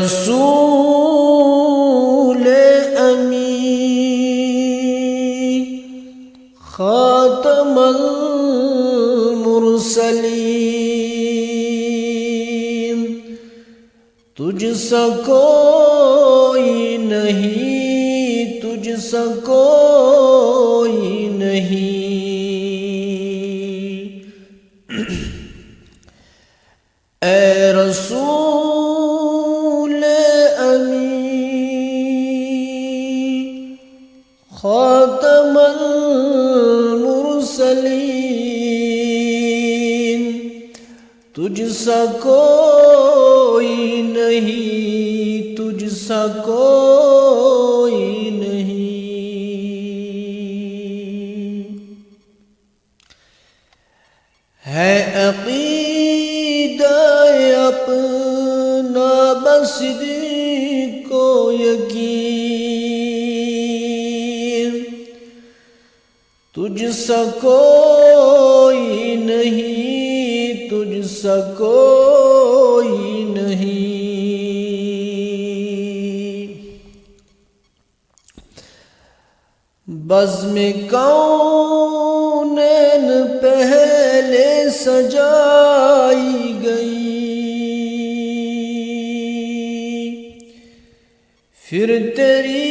رسول امی خاتم المرسلین، تجھ سا کوئی نہیں، تجھ سا کوئی نہیں۔ اے رسول امی خاتم المرسلین، تجھ سا کوئی نہیں، تجھ سا کوئی نہیں۔ ہے عقیدہ اپنا بس صدیق کو یقین، تجھ سا کوئی نہیں، تجھ سا کوئی نہیں۔ بزم کونین پہلے سجائی گئی، پھر تیری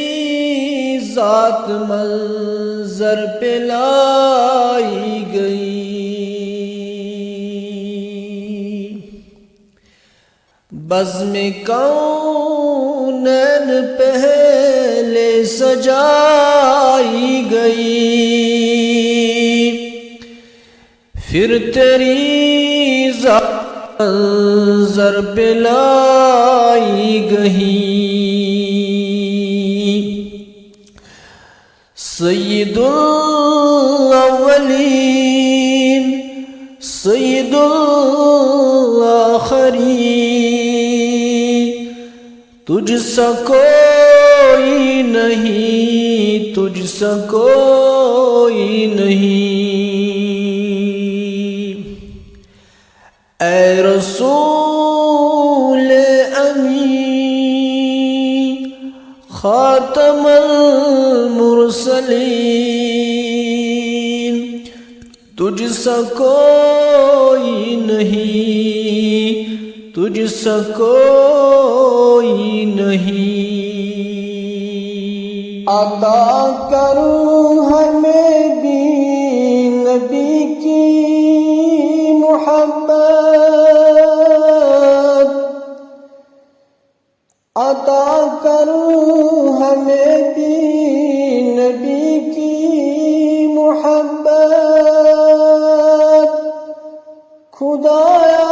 ذات منظر پہ لائی گئی۔ بزم کونین پہلے سجائی گئی، پھر تیری ذات منظر پہ لائی گئی۔ سید الاولین سید الاخرین، تجھ سا کوئی نہیں، تجھ سا کوئی نہیں۔ اے رسول امی خاتم المرسلین، تجھ سا کوئی نہیں، تجھ سا کوئی نہیں۔ عطا کر ہمیں بھی نبی کی محبت، عطا کر ہمیں بھی نبی کی محبت، خدایا